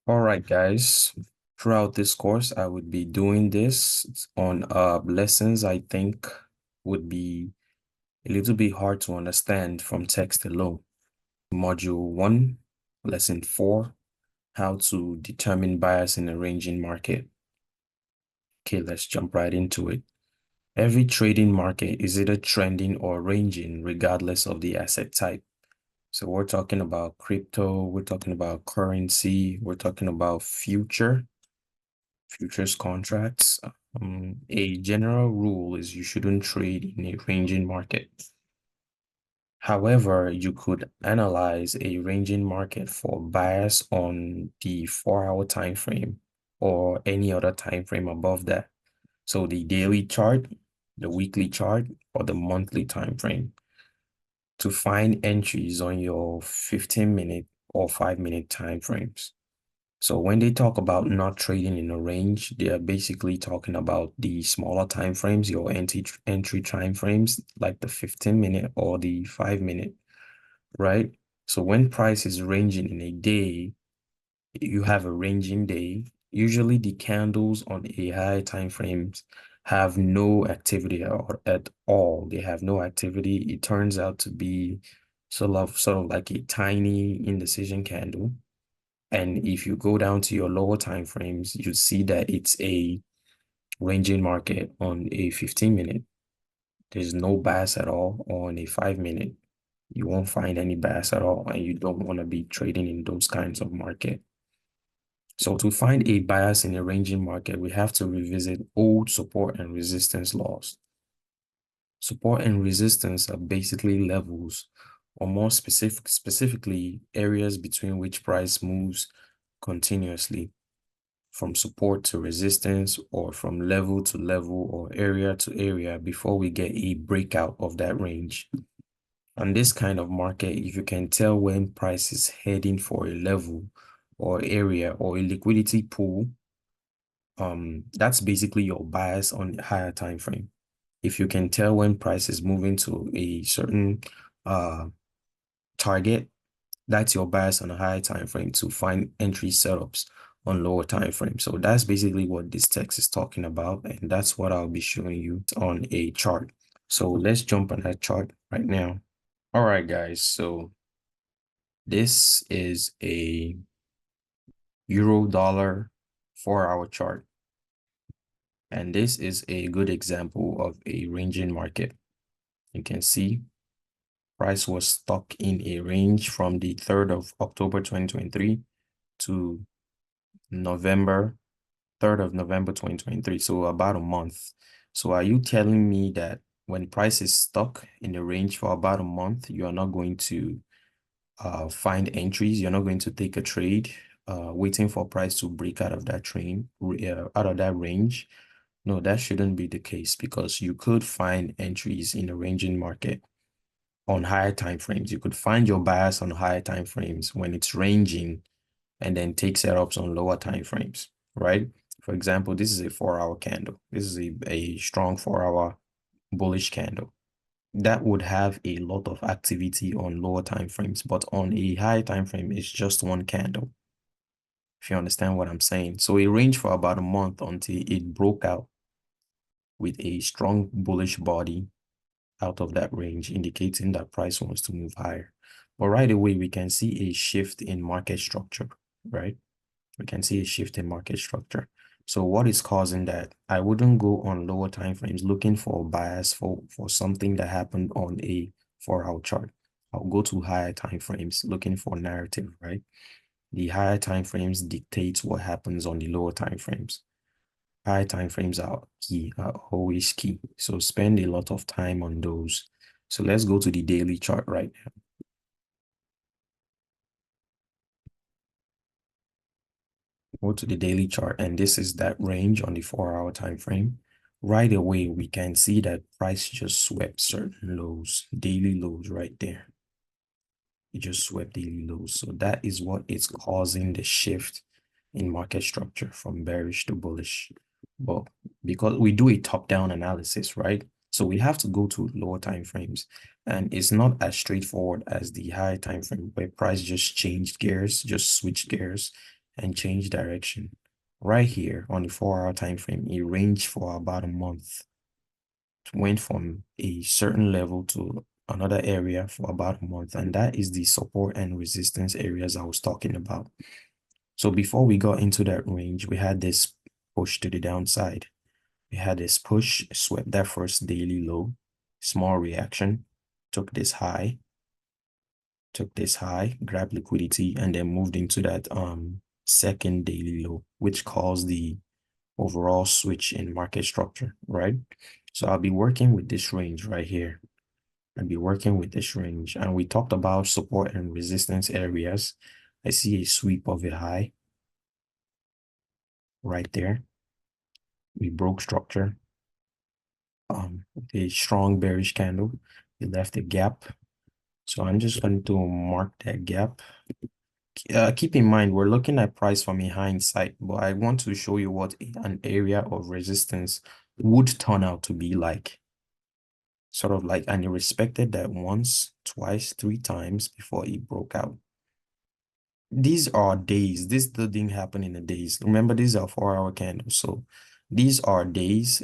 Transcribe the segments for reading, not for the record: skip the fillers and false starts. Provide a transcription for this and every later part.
All right, guys. Throughout this course, I would be doing this on lessons I think would be a little bit hard to understand from text alone. Module 1, Lesson 4, How to Determine Bias in a Ranging Market. Okay, let's jump right into it. Every trading market is either trending or ranging regardless of the asset type. So we're talking about crypto, we're talking about currency, we're talking about futures contracts. A general rule is you shouldn't trade in a ranging market. However, you could analyze a ranging market for bias on the 4-hour time frame or any other time frame above that. So the daily chart, the weekly chart, or the monthly time frame to find entries on your 15-minute or 5-minute time frames. So when they talk about not trading in a range, they are basically talking about the smaller time frames, your entry time frames, like the 15-minute or the 5-minute, right? So when price is ranging in a day, you have a ranging day. Usually the candles on a high time frames have no activity at all. They have no activity. It turns out to be sort of like a tiny indecision candle. And if you go down to your lower time frames, you see that it's a ranging market on a 15-minute. There's no bias at all on a 5-minute. You won't find any bias at all, and you don't want to be trading in those kinds of market. So to find a bias in a ranging market, we have to revisit old support and resistance laws. Support and resistance are basically levels, or more specifically areas between which price moves continuously, from support to resistance or from level to level or area to area before we get a breakout of that range. On this kind of market, if you can tell when price is heading for a level or area or a liquidity pool, that's basically your bias on the higher time frame. If you can tell when price is moving to a certain target, that's your bias on a higher time frame to find entry setups on lower time frame. So that's basically what this text is talking about, and that's what I'll be showing you on a chart. So let's jump on that chart right now. All right, guys. So this is a euro dollar 4-hour chart, and this is a good example of a ranging market. You can see price was stuck in a range from the 3rd of October 2023 to November 3rd of November 2023, so about a month. So are you telling me that when price is stuck in the range for about a month, you are not going to find entries, you're not going to take a trade, waiting for price to break out of that out of that range? No, that shouldn't be the case, because you could find entries in the ranging market on higher time frames. You could find your bias on higher time frames when it's ranging, and then take setups on lower time frames, right? For example, this is a 4-hour candle. This is a strong 4-hour bullish candle. That would have a lot of activity on lower time frames, but on a high time frame, it's just one candle. If you understand what I'm saying. So it ranged for about a month until it broke out with a strong bullish body out of that range, indicating that price wants to move higher. But right away, we can see a shift in market structure, right? We can see a shift in market structure. So what is causing that? I wouldn't go on lower time frames looking for a bias for something that happened on a 4-hour chart. I'll go to higher time frames looking for narrative, right? The higher time frames dictate what happens on the lower time frames. High time frames are key, are always key. So spend a lot of time on those. So let's go to the daily chart right now. Go to the daily chart, and this is that range on the 4-hour time frame. Right away, we can see that price just swept certain lows, daily lows right there. It just swept daily lows. So that is what is causing the shift in market structure from bearish to bullish. But because we do a top-down analysis, right? So we have to go to lower time frames, and it's not as straightforward as the high time frame where price just changed gears, just switched gears, and change direction. Right here on the 4-hour time frame, it ranged for about a month. It went from a certain level to another area for about a month, and that is the support and resistance areas I was talking about. So before we got into that range, we had this push to the downside. We had this push, swept that first daily low, small reaction, took this high, grabbed liquidity, and then moved into that second daily low, which caused the overall switch in market structure, right? So I'll be working with this range right here. I'll be working with this range, and we talked about support and resistance areas. I see a sweep of a high right there. We broke structure. A strong bearish candle. We left a gap. So I'm just going to mark that gap. Keep in mind, we're looking at price from a hindsight, but I want to show you what an area of resistance would turn out to be like. Sort of like, and it respected that once, twice, 3 times before it broke out. These are days. This didn't happen in the days. Remember, these are 4-hour candles. So these are days.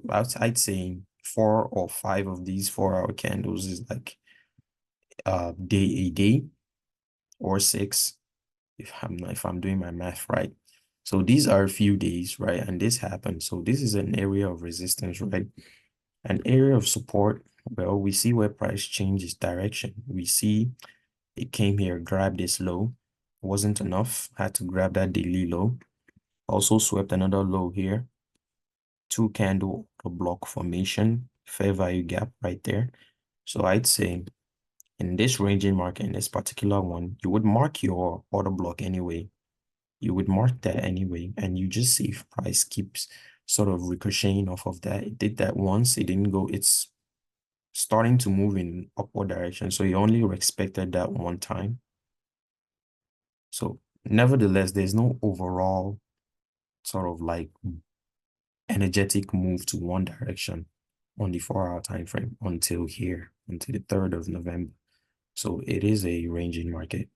I'd say 4 or 5 of these 4-hour candles is like a day or 6, if I'm doing my math right. So these are a few days, right? And this happened. So this is an area of resistance, right? An area of support. Well, we see where price changes direction. We see it came here, grabbed this low, wasn't enough, had to grab that daily low. Also swept another low here. 2 candle block formation, fair value gap right there. So I'd say in this ranging market, in this particular one, you would mark your order block anyway. You would mark that anyway, and you just see if price keeps sort of ricocheting off of that. It did that once, it didn't go, it's starting to move in upward direction. So you only expected that one time. So nevertheless, there's no overall sort of like energetic move to one direction on the 4-hour time frame until here, until the 3rd of November. So it is a ranging market.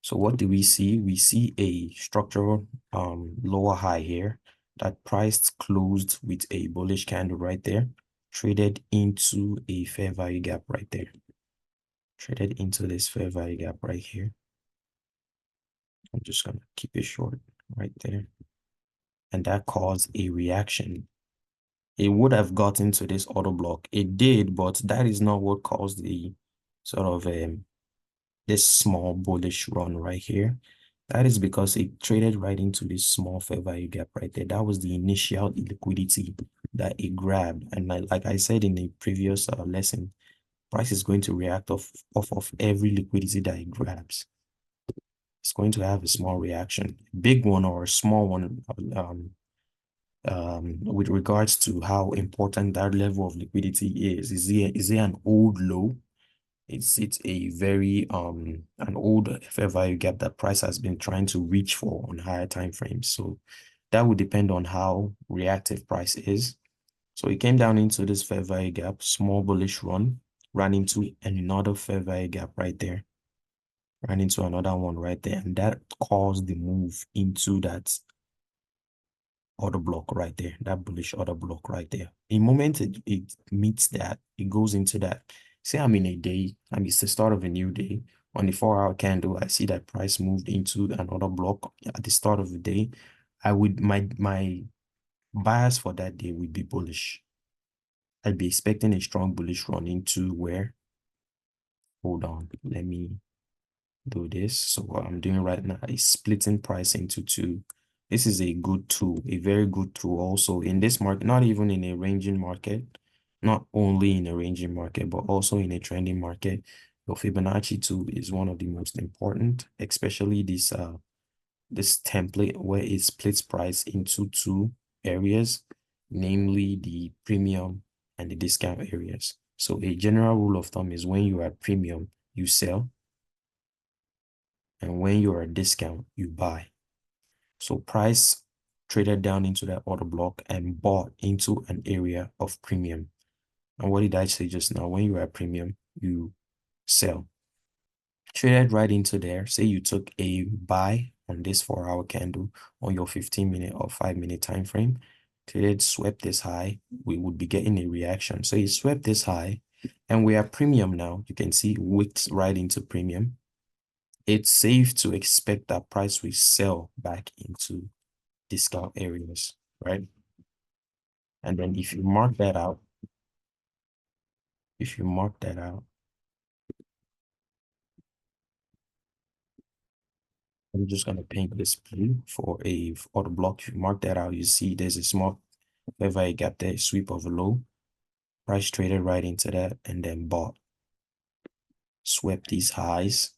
So what do we see? We see a structural lower high here that priced closed with a bullish candle right there, traded into a fair value gap right there. Traded into this fair value gap right here. I'm just gonna keep it short right there. And that caused a reaction. It would have gotten to this auto block. It did, but that is not what caused the sort of this small bullish run right here. That is because it traded right into this small fair value gap right there. That was the initial liquidity that it grabbed. And like I said in the previous lesson, price is going to react off of every liquidity that it grabs. It's going to have a small reaction, a big one or a small one, with regards to how important that level of liquidity is. Is it an old low? It's a very an old fair value gap that price has been trying to reach for on higher time frames. So that would depend on how reactive price is. So it came down into this fair value gap, small bullish run, ran into another fair value gap right there, ran into another one right there, and that caused the move into that order block right there, that bullish order block right there. The moment it meets that, it goes into that. Say I'm in a day, and it's the start of a new day. On the 4-hour candle, I see that price moved into another block at the start of the day. I would my bias for that day would be bullish. I'd be expecting a strong bullish run into where, hold on, let me do this. So what I'm doing right now is splitting price into two. This is a good tool, a very good tool also in this market, not even in a ranging market, not only in a ranging market, but also in a trending market. The Fibonacci tool is one of the most important, especially this template where it splits price into two areas, namely the premium and the discount areas. So a general rule of thumb is when you are at premium, you sell, and when you're at discount, you buy. So price traded down into that order block and bought into an area of premium. And what did I say just now? When you're at premium, you sell. traded right into there. Say you took a buy on this 4-hour candle on your 15-minute or 5-minute time frame. Traded swept this high, we would be getting a reaction. So it swept this high, and we are premium now. You can see wicked right into premium. It's safe to expect that price will sell back into discount areas, right? And then if you mark that out, if you mark that out, I'm just gonna paint this blue for a auto block. If you mark that out, you see there's a small fair value gap there, sweep of a low, price traded right into that, and then bought, swept these highs,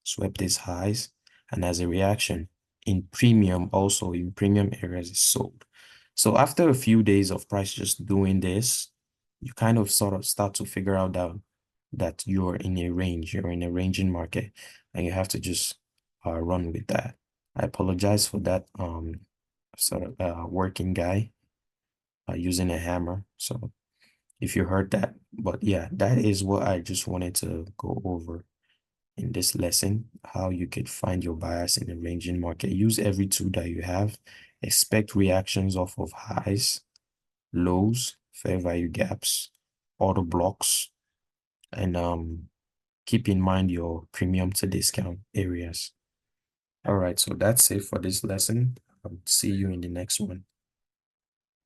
swept these highs, and as a reaction, in premium, also in premium areas, is sold. So after a few days of price just doing this, you kind of sort of start to figure out that you're in a range, you're in a ranging market, and you have to just run with that. I apologize for that sort of working guy using a hammer. So if you heard that, but yeah, that is what I just wanted to go over in this lesson, how you could find your bias in a ranging market. Use every tool that you have. Expect reactions off of highs, lows, fair value gaps, auto blocks, and keep in mind your premium to discount areas. All right, so that's it for this lesson. I'll see you in the next one.